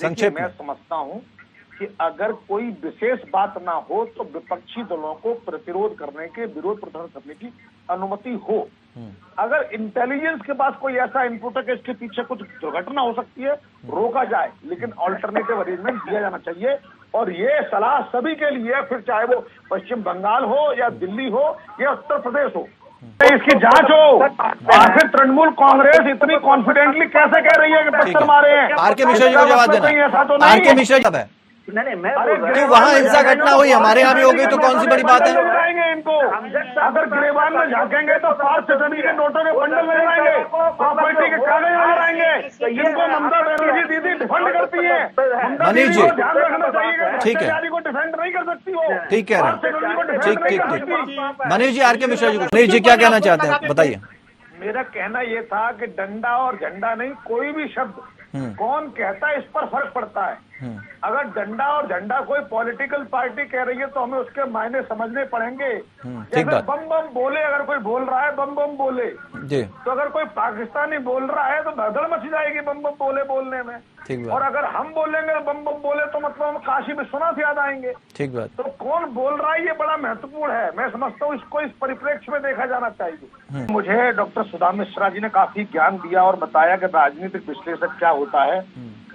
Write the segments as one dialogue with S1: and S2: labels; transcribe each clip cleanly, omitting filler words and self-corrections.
S1: संक्षेप
S2: मैं समझता हूं कि अगर कोई विशेष बात ना हो तो विपक्षी दलों को प्रतिरोध करने के, विरोध प्रदर्शन करने की अनुमति हो। अगर इंटेलिजेंस के पास कोई ऐसा इनपुट है कि इसके पीछे कुछ दुर्घटना हो सकती है, रोका जाए, लेकिन ऑल्टरनेटिव अरेंजमेंट दिया जाना चाहिए। और ये सलाह सभी के लिए, फिर चाहे वो पश्चिम बंगाल हो या दिल्ली हो या उत्तर प्रदेश हो, इसकी जांच हो। आखिर तृणमूल कांग्रेस इतनी कॉन्फिडेंटली कैसे कह रही है कि पत्थर मारे हैं?
S1: आर के मिश्रा जी को जवाब देना।
S2: ऐसा तो
S1: आर
S2: नहीं
S1: के मिश्रा जी है
S3: नहीं, मैं
S1: कि वहाँ हिंसा घटना हुई, हमारे यहाँ भी हो गई, तो कौन सी बड़ी बात है?
S2: इनको अगर गिरेबान में झांकेंगे तो पार्थ चटनी के नोटों के बंडल नजर आएंगे, प्रॉपर्टी के कागज नजर आएंगे, जिनको ममता बनर्जी दीदी डिफेंड करती है।
S1: मनीष जी,
S2: ध्यान रखना चाहिए,
S1: ठीक है,
S2: को डिफेंड नहीं कर सकती हो।
S1: ठीक कह रहे हैं, ठीक ठीक ठीक। मनीष जी, आर के मिश्रा जी को, मनीष जी क्या कहना चाहते हैं, बताइए।
S2: मेरा कहना ये था कि डंडा और झंडा नहीं, कोई भी शब्द कौन कहता है इस पर फर्क पड़ता है। अगर डंडा और झंडा कोई पॉलिटिकल पार्टी कह रही है तो हमें उसके मायने समझने पड़ेंगे।
S1: ठीक बात।
S2: बम बम बोले, अगर कोई बोल रहा है बम बम बोले
S1: जी,
S2: तो अगर कोई पाकिस्तानी बोल रहा है तो भगदड़ मच जाएगी बम बम बोले बोलने में।
S1: ठीक बात।
S2: और अगर हम बोलेंगे बम बम बोले तो मतलब हम काशी विश्वनाथ याद आएंगे।
S1: ठीक बात।
S2: तो कौन बोल रहा है ये बड़ा महत्वपूर्ण है। मैं समझता हूँ इसको इस परिप्रेक्ष्य में देखा जाना चाहिए। मुझे डॉक्टर सुधा मिश्रा जी ने काफी ज्ञान दिया और बताया कि राजनीतिक विश्लेषक क्या होता है,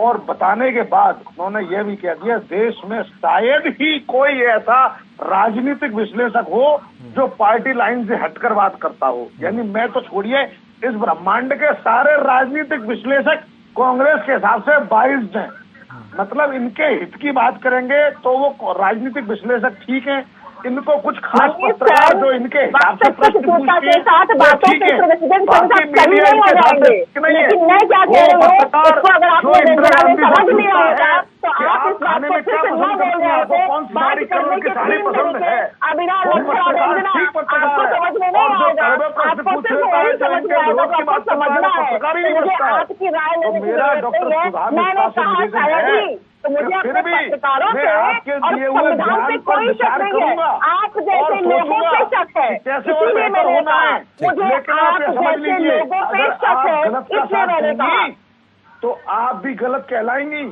S2: और बताने के बाद उन्होंने यह भी कह दिया देश में शायद ही कोई ऐसा राजनीतिक विश्लेषक हो जो पार्टी लाइन से हटकर बात करता हो। यानी मैं तो छोड़िए, इस ब्रह्मांड के सारे राजनीतिक विश्लेषक कांग्रेस के हिसाब से बाइस्ड हैं। मतलब इनके हित की बात करेंगे तो वो राजनीतिक विश्लेषक ठीक हैं, इनको कुछ खास पत्रकार जो इनके हिसाब से प्रश्न पूछते हैं बाकी मीडिया इनके हिसाब से नहीं है। वो पत्रकार जो इंदिरा गांधी आप खाने में क्या पसंद करते हैं, आपको कौन सी साड़ी कलर की साड़ी पसंद है, वो पत्रकार ठीक पत्रकार है। और जो कड़वे प्रश्न पूछ लेता है जो इनके विरोध की बात करता है पत्रकार ही नहीं बनता है। तो मेरा डॉक्टर सुधा मिश्रा से निवेदन है, फिर भी मैं आपके दिए हुए ज्ञान पर विचार करूंगा और सोचूंगा कैसे और बेहतर होना है। लेकिन आप ये समझ लीजिए, अगर आप गलत का साथ देंगी तो आप भी गलत कहलाएंगी।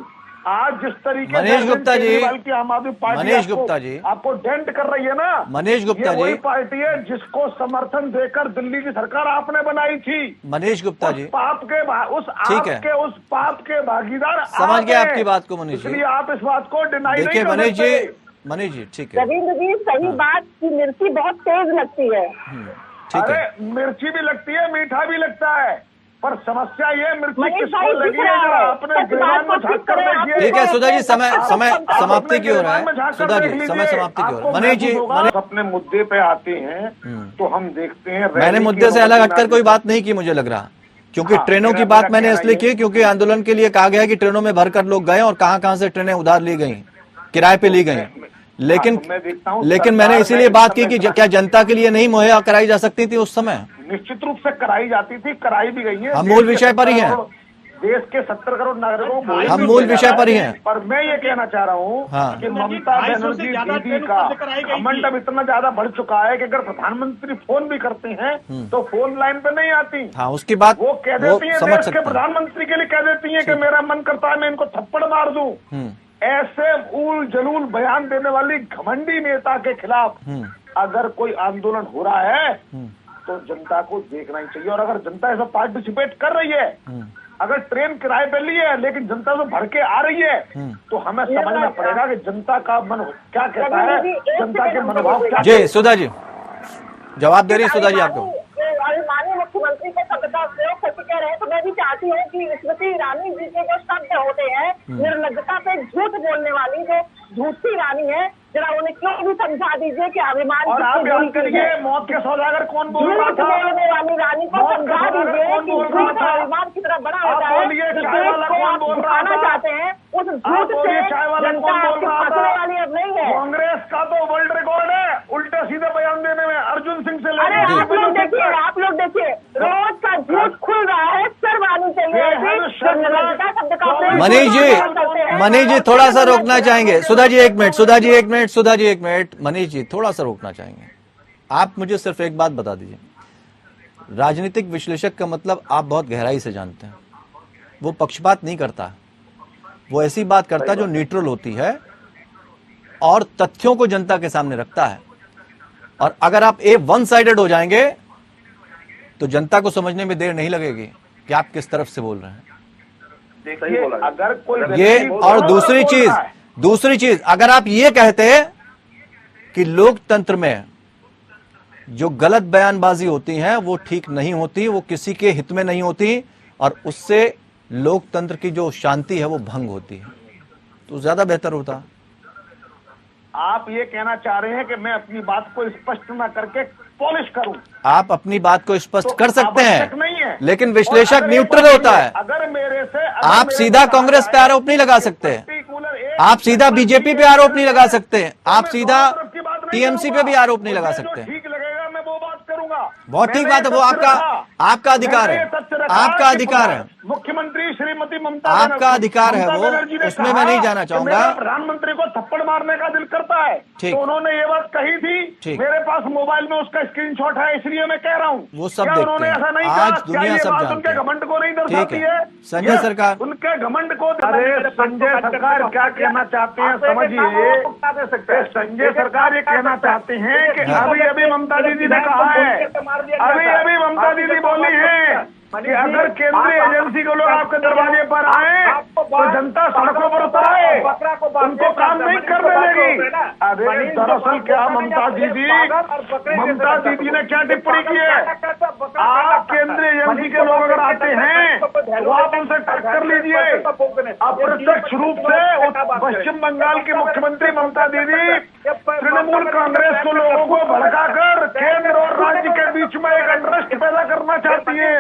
S2: आज जिस तरीके
S1: मनीष गुप्ता जी,
S2: आम आदमी पार्टी
S1: मनीष गुप्ता जी
S2: आपको डेंट कर रही है ना।
S1: मनीष गुप्ता जी,
S2: वही पार्टी है जिसको समर्थन देकर दिल्ली की सरकार आपने बनाई थी।
S1: मनीष गुप्ता जी,
S2: पाप के उस पाप के भागीदार
S1: समझ गए आपकी बात को मनीष जी,
S2: इसलिए आप इस बात को डिनाई नहीं
S1: देखिए
S2: कर
S1: मनीष जी,
S2: सकते।
S1: मनीष जी ठीक है,
S4: रविंद्र जी सही बात की मिर्ची बहुत तेज लगती है।
S1: ठीक है,
S2: अरे मिर्ची भी लगती है, मीठा भी लगता है, पर समस्या ये मिर्ची
S4: मनीष
S2: किसको
S4: भाई
S2: लगी
S4: दिख
S2: है
S4: रहा
S2: जरा
S4: है,
S2: अपने
S4: सच
S2: गिरबान
S4: बात
S2: में
S4: को
S2: झांक
S4: ठीक
S2: कर
S4: करें।
S2: देखिए।
S1: ठीक है सुधा जी, समय समाप्ति की ओर है।
S2: गिरबान में झांक कर
S1: सुधा
S2: देख
S1: जी,
S2: लीजिए,
S1: समय समाप्ति की ओर।
S2: आपको
S1: मनीष जी,
S2: महसूस होगा। अपने मुद्दे पे आते हैं तो हम देखते हैं
S1: मैंने मुद्दे से अलग हटकर कोई बात नहीं की, मुझे लग रहा, क्योंकि ट्रेनों की बात मैंने इसलिए की क्योंकि आंदोलन के लिए कहा गया कि ट्रेनों में भरकर लोग गए और कहां कहां से ट्रेनें उधार ली गई, किराए पे ली गई। लेकिन मैंने इसीलिए बात की कि क्या जनता के लिए नहीं मुहैया कराई जा सकती थी उस समय?
S2: निश्चित रूप से कराई जाती थी, कराई भी गई है।
S1: हम मूल विषय पर ही हैं,
S2: देश के 70 करोड़ नागरिकों को
S1: हम मूल विषय पर ही हैं।
S2: पर मैं ये कहना चाह रहा हूँ कि ममता बनर्जी दीदी का घमंड अब इतना ज्यादा बढ़ चुका है कि अगर प्रधानमंत्री फोन भी करते हैं तो फोन लाइन पे नहीं आती।
S1: हाँ, उसकी बात
S2: वो कह देती है,
S1: समझ
S2: देश
S1: सकते
S2: के प्रधानमंत्री के लिए कह देती है कि मेरा मन करता है मैं इनको थप्पड़ मार दूं। ऐसे उल जलूल बयान देने वाली घमंडी नेता के खिलाफ अगर कोई आंदोलन हो रहा है तो जनता को देखना ही चाहिए। और अगर जनता ऐसा पार्टिसिपेट कर रही है, अगर ट्रेन किराए पे ली है लेकिन जनता तो भर के आ रही है, तो हमें समझना पड़ेगा कि जनता का मन क्या कहता है, जनता के मनोभाव क्या।
S1: जी सुधा जी जवाब दे रही है, सुधा जी आपको।
S4: माननीय मुख्यमंत्री को शब्द का प्रयोग करके कह रहे हैं तो मैं भी चाहती हूँ कि स्मृति ईरानी जी के जो शब्द होते हैं निर्लज्जता पे झूठ बोलने वाली जो झूठी रानी है, जरा उन्हें क्यों भी समझा दीजिए कि अभिमान
S2: और आप याद करिए मौत के सौदागर कौन बोल रहा था?
S4: बोलने वाली रानी को समझा दीजिए कि झूठ का अभिमान कितना बड़ा होता है। देश को आप दिखाना चाहते हैं, उस झूठ से जनता आपके फांसने वाली अब नहीं है।
S2: कांग्रेस का तो वर्ल्ड रिकॉर्ड है उल्टे सीधे बयान देने में, अर्जुन सिंह से
S4: अरे आप लोग देखिए रोज का झूठ खुल रहा है, शर्म आनी चाहिए।
S1: मनीष जी थोड़ा सा रोकना चाहेंगे। Sudha ji 1 minute, Sudha ji 1 minute, Sudha ji 1 minute, Manish ji थोड़ा सा रोकना चाहेंगे। आप मुझे सिर्फ एक बात बता दीजिए, राजनीतिक विश्लेषक का मतलब आप बहुत गहराई से जानते हैं, वो पक्षपात नहीं करता। वो ऐसी बात करता है जो न्यूट्रल होती है और तथ्यों को जनता के सामने रखता है। और अगर आप वन साइडेड हो जाएंगे तो जनता को समझने में देर नहीं लगेगी कि आप किस तरफ से बोल रहे हैं।
S2: देखिए, अगर कोई
S1: ये और दूसरी चीज अगर आप ये कहते कि लोकतंत्र में जो गलत बयानबाजी होती है वो ठीक नहीं होती, वो किसी के हित में नहीं होती और उससे लोकतंत्र की जो शांति है वो भंग होती है, तो ज्यादा बेहतर होता।
S2: आप ये कहना चाह रहे हैं कि मैं अपनी बात को स्पष्ट ना करके पॉलिश करूं?
S1: आप अपनी बात को स्पष्ट
S2: तो
S1: कर सकते
S2: आवश्यक नहीं
S1: हैं,
S2: है।
S1: लेकिन विश्लेषक
S2: और
S1: न्यूट्रल होता है।
S2: अगर मेरे से
S1: आप सीधा कांग्रेस पे आरोप नहीं लगा सकते, आप सीधा बीजेपी पे आरोप नहीं लगा सकते, आप सीधा टीएमसी पे भी आरोप नहीं लगा सकते।
S2: ठीक लगेगा मैं वो बात करूंगा।
S1: बहुत ठीक बात है, वो आपका अधिकार है, आपका अधिकार है,
S2: मुख्यमंत्री श्रीमती ममता
S1: आपका अधिकार है, वो
S2: बनर्जी ने
S1: उसमें
S2: कहा
S1: मैं नहीं जाना
S2: कि
S1: चाहूंगा।
S2: मेरा प्रधानमंत्री को थप्पड़ मारने का दिल करता है,
S1: ठीक।
S2: तो उन्होंने ये बात कही थी।
S1: ठीक।
S2: मेरे पास मोबाइल में उसका स्क्रीनशॉट है, इसलिए मैं कह रहा हूँ।
S1: वो सब
S2: क्या
S1: देखते
S2: उन्होंने
S1: हैं,
S2: ऐसा नहीं
S1: आज
S2: कहा? क्या
S1: दुनिया
S2: ये
S1: सब
S2: बात
S1: जानती
S2: उनके
S1: है।
S2: घमंड को नहीं
S1: ठीक
S2: दर्शाती
S1: है।
S2: है?
S1: संजय
S2: ये
S1: सरकार
S2: उनके घमंड को, अरे संजय सरकार क्या कहना चाहते हैं समझिए। संजय सरकार ये कहना चाहते हैं कि अभी अभी ममता दीदी ने कहा है, अभी अभी ममता दीदी बोली है कि अगर केंद्रीय एजेंसी के लोग आपके दरवाजे पर आए तो जनता सड़कों पर उतरे, उनको काम नहीं करने देगी। अरे दरअसल क्या ममता दीदी ने क्या टिप्पणी की है? आप केंद्रीय एजेंसी के लोग अगर आते हैं तो आप उनसे टक्कर लीजिए। अप्रत्यक्ष रूप से पश्चिम बंगाल की मुख्यमंत्री ममता दीदी तृणमूल कांग्रेस को लोगों को भड़काकर केंद्र और राज्य के बीच में एक अनरेस्ट पैदा करना चाहती है,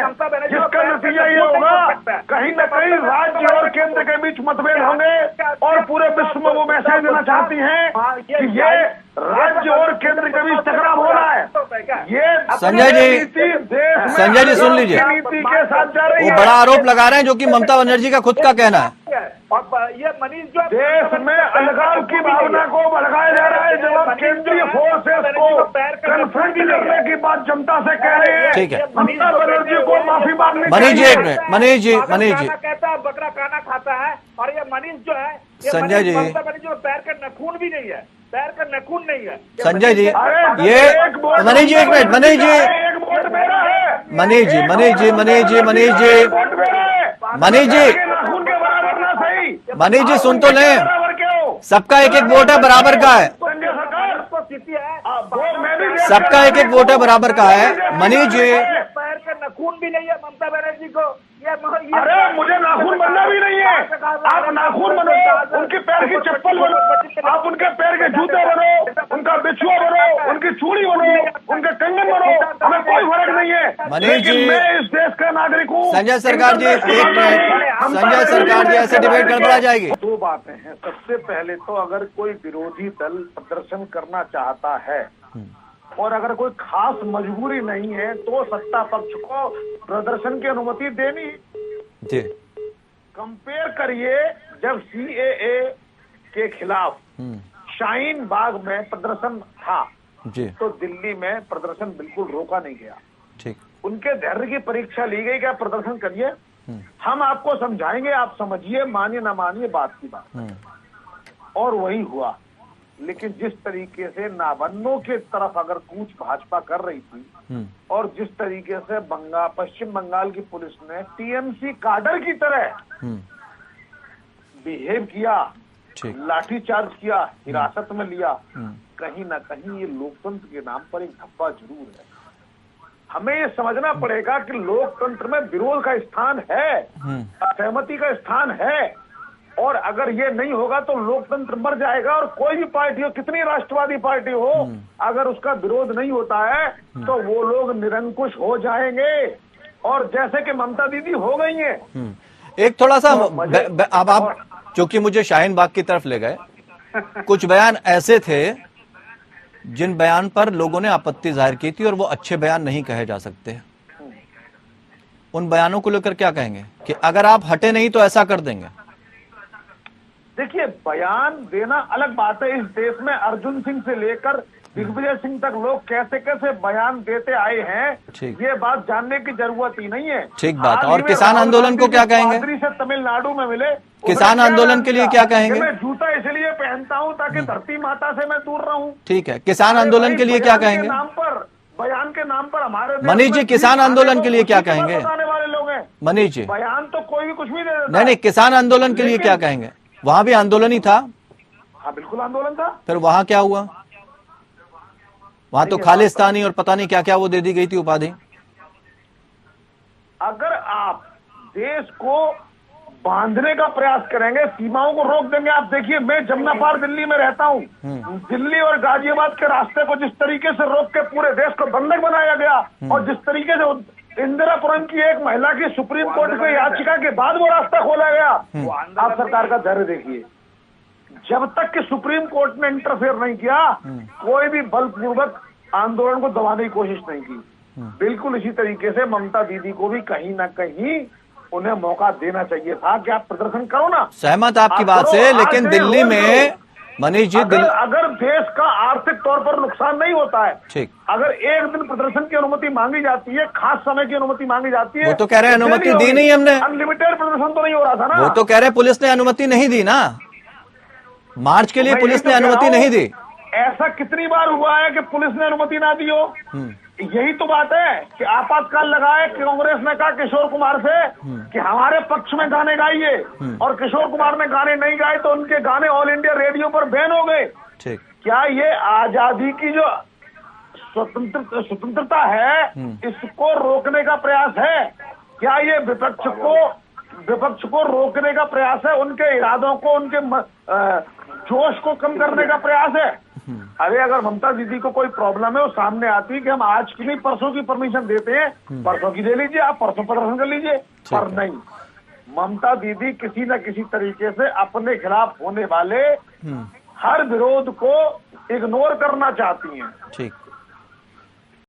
S2: जिसका नतीजा ये होगा कहीं न कहीं राज्य और केंद्र के बीच मतभेद होंगे और पूरे विश्व में वो मैसेज देना चाहती हैं कि ये राज्य और केंद्र के बीच टकराव हो रहा है। ये
S1: संजय जी सुन लीजिए,
S2: नीति के साथ जा रही
S1: वो
S2: है।
S1: बड़ा आरोप लगा रहे हैं जो कि ममता बनर्जी का खुद का कहना है।
S3: ये मनीष जो
S2: देश में अलगाव की भावना को भड़काया जा रहा है, जब आप केंद्रीय फोर्सेस को कन्फ्रंट करने की बात जनता से कह रहे हैं।
S1: ठीक है।
S2: ममता बनर्जी को माफी मांगनी
S1: मनीष जी एक मिनट, मनीष जी
S3: कहता है बकरा खाना खाता है, और ये मनीष जो है
S1: संजय जी,
S3: ममता बनर्जी में पैर का नखून भी नहीं है, पैर का नखून नहीं है।
S1: संजय जी ये मनीष जी एक मिनट,
S2: एक वोट मेरा है।
S1: मनीष जी
S2: एक वोट मेरा है।
S1: मनीष जी
S2: नाखून के बराबर ना सही।
S1: मनीष जी सुन तो लें,
S2: बराबर क्यों?
S1: सबका एक एक वोट है, बराबर का है,
S2: संजय सरकार
S3: तो स्थिति है,
S2: वो मैं भी
S1: सबका एक एक वोट है, बराबर का है। मनीष जी
S3: पैर का नखून भी नहीं है ममता बनर्जी को।
S2: अरे मुझे नाखून बनना भी नहीं है। आप नाखून बनो, उनके पैर की चप्पल बनो, आप उनके पैर के जूते बनो, उनका बिछुआ बनो, उनकी चूड़ी बनो, उनके कंगन बनो, हमें कोई फर्क नहीं है।
S1: मनीष जी,
S2: लेकिन मैं इस देश का नागरिक हूँ।
S1: संजय सरकार जी एक मिनट, संजय सरकार जी ऐसे डिबेट गड़बड़ा जाएगी।
S2: दो बातें हैं। सबसे पहले तो अगर कोई विरोधी दल प्रदर्शन करना चाहता है और अगर कोई खास मजबूरी नहीं है तो सत्ता पक्ष को प्रदर्शन की अनुमति देनी।
S1: जी
S2: कंपेयर करिए, जब CAA के खिलाफ शाहीन बाग में प्रदर्शन था
S1: जी,
S2: तो दिल्ली में प्रदर्शन बिल्कुल रोका नहीं गया।
S1: ठीक,
S2: उनके धैर्य की परीक्षा ली गई कि आप प्रदर्शन करिए, हम आपको समझाएंगे, आप समझिए, मानिए ना मानिए बात की बात। और वही हुआ। लेकिन जिस तरीके से नावन्नों के तरफ अगर कूच भाजपा कर रही थी और जिस तरीके से पश्चिम बंगाल की पुलिस ने TMC काडर की तरह बिहेव किया, लाठीचार्ज किया, हिरासत में लिया, कहीं ना कहीं ये लोकतंत्र के नाम पर एक धब्बा जरूर है। हमें ये समझना पड़ेगा कि लोकतंत्र में विरोध का स्थान है, असहमति का स्थान है, और अगर ये नहीं होगा तो लोकतंत्र मर जाएगा। और कोई भी पार्टी हो, कितनी राष्ट्रवादी पार्टी हो, अगर उसका विरोध नहीं होता है तो वो लोग निरंकुश हो जाएंगे, और जैसे कि ममता दीदी हो गई हैं।
S1: एक थोड़ा सा अब आप चूंकि मुझे शाहीन बाग की तरफ ले गए, कुछ बयान ऐसे थे जिन बयान पर लोगों ने आपत्ति जाहिर की थी और वो अच्छे बयान नहीं कहे जा सकते। उन बयानों को लेकर क्या कहेंगे कि अगर आप हटे नहीं तो ऐसा कर देंगे?
S2: देखिए, बयान देना अलग बात है। इस देश में अर्जुन सिंह से लेकर दिग्विजय सिंह तक लोग कैसे कैसे बयान देते आए हैं,
S1: ठीक।
S2: ये बात जानने की जरूरत ही नहीं है।
S1: ठीक बात।
S2: हाल ही
S1: और
S2: में
S1: किसान
S2: राहुल
S1: आंदोलन को
S2: गांधी
S1: क्या
S2: जिस
S1: कहेंगे?
S2: पादरी से तमिलनाडु में मिले,
S1: किसान
S2: उन्होंने
S1: आंदोलन के लिए
S2: ऐलान
S1: क्या
S2: किया
S1: कहेंगे?
S2: कि मैं जूता इसलिए पहनता हूं ताकि धरती माता से मैं दूर रहूं।
S1: ठीक है, किसान
S2: अरे
S1: आंदोलन
S2: भाई,
S1: के लिए क्या
S2: बयान
S1: कहेंगे?
S2: बयान के नाम पर हमारे देश
S1: मनीष जी,
S2: में
S1: किसान
S2: जीत
S1: आंदोलन
S2: खाने
S1: के लिए
S2: को
S1: क्या
S2: उसी
S1: कहेंगे?
S2: कीमत बताने वाले लोग हैं।
S1: मनीष जी,
S2: बयान तो कोई भी कुछ भी दे देता
S1: नहीं
S2: है।
S1: नहीं, किसान आंदोलन के लिए
S2: लेकिन-
S1: क्या कहेंगे? वहां भी आंदोलन ही था,
S2: हाँ बिल्कुल आंदोलन था।
S1: फिर वहां क्या हुआ? वहां तो खालिस्तानी और पता नहीं क्या क्या वो दे दी गई थी उपाधि।
S2: अगर आप देश को बांधने का प्रयास करेंगे, सीमाओं को रोक देंगे, आप देखिए मैं जमुना पार दिल्ली में रहता हूँ, दिल्ली और गाजियाबाद के रास्ते को जिस तरीके से रोक के पूरे देश को बंधक बनाया गया, और जिस तरीके से इंदिरापुरम की एक महिला की सुप्रीम कोर्ट की याचिका के बाद वो रास्ता खोला गया, आप सरकार का धैर्य देखिए। जब तक कि सुप्रीम कोर्ट ने इंटरफेयर नहीं किया, कोई भी बलपूर्वक आंदोलन को दबाने की कोशिश नहीं की। बिल्कुल इसी तरीके से ममता दीदी को भी कहीं ना कहीं उन्हें मौका देना चाहिए था कि आप प्रदर्शन करो ना।
S1: सहमत आपकी
S2: आप
S1: बात
S2: करो,
S1: से,
S2: आज
S1: लेकिन
S2: नहीं,
S1: दिल्ली
S2: रोज
S1: में
S2: करो।
S1: मनीष जी
S2: अगर देश का आर्थिक तौर पर नुकसान नहीं होता है,
S1: ठीक,
S2: अगर एक दिन प्रदर्शन की अनुमति मांगी जाती है, खास समय की अनुमति मांगी जाती है,
S1: वो तो कह रहे हैं अनुमति दी नहीं हमने।
S2: अनलिमिटेड प्रदर्शन तो नहीं हो रहा था ना।
S1: वो तो कह रहे हैं पुलिस ने अनुमति नहीं दी ना, मार्च के लिए
S2: मैं
S1: पुलिस
S2: यही
S1: ने
S2: तो कह
S1: अनुमति
S2: रहा
S1: नहीं
S2: हूं,
S1: दी।
S2: ऐसा कितनी बार हुआ है कि पुलिस ने अनुमति ना दी हो। यही तो बात है कि आपातकाल लगाए, कांग्रेस ने कहा किशोर कुमार से कि हमारे पक्ष में गाने गाइए, और किशोर कुमार ने गाने नहीं गाए तो उनके गाने ऑल इंडिया रेडियो पर बैन हो गए।
S1: ठीक,
S2: क्या ये आजादी की जो स्वतंत्रता है, इसको रोकने का प्रयास है? क्या ये विपक्ष को रोकने का प्रयास है? उनके इरादों को, उनके जोश को कम करने का प्रयास है? अरे अगर ममता दीदी को कोई प्रॉब्लम है, वो सामने आती है कि हम आज की नहीं परसों की परमिशन देते हैं, परसों की दे लीजिए, आप परसों प्रदर्शन कर लीजिए। पर नहीं, ममता दीदी किसी न किसी तरीके से अपने खिलाफ होने वाले हर विरोध को इग्नोर करना चाहती हैं।
S1: ठीक।